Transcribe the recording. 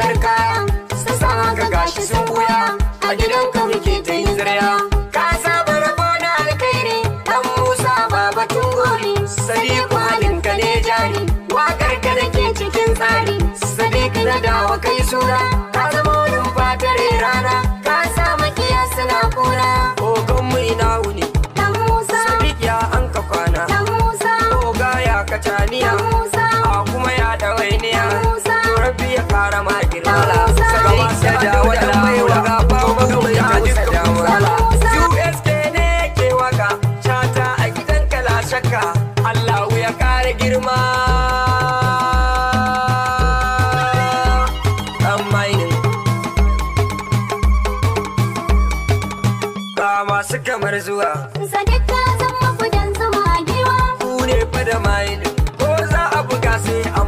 farar kaya su san haka gashi sun buya a gidanka muke ta yin zirya ka saba rabo na alkhairi dan Musa babatun gori Sadiku halinka ne jari wakar ka nake cikin tsari Sadiq na dawa kai suna ka zama wurin fatare rana ka sa makiya suna kuna ogon mu ina wuni dan Musa Sadiq ya an ka kwana dan Musa oga ya kacaniya dan Musa a kuma ya dawainiya dan Musa rabbi ya kara ma girmala Musa. gaba da dawo da mai waga ba mu ya duka damala USK ne ke waka chata a gidan kala shakka Allah ya kare girma masu kamar zuwa Sadiq ka zama kudan zama giwa ku ne fa da mayin ko za a buga sai an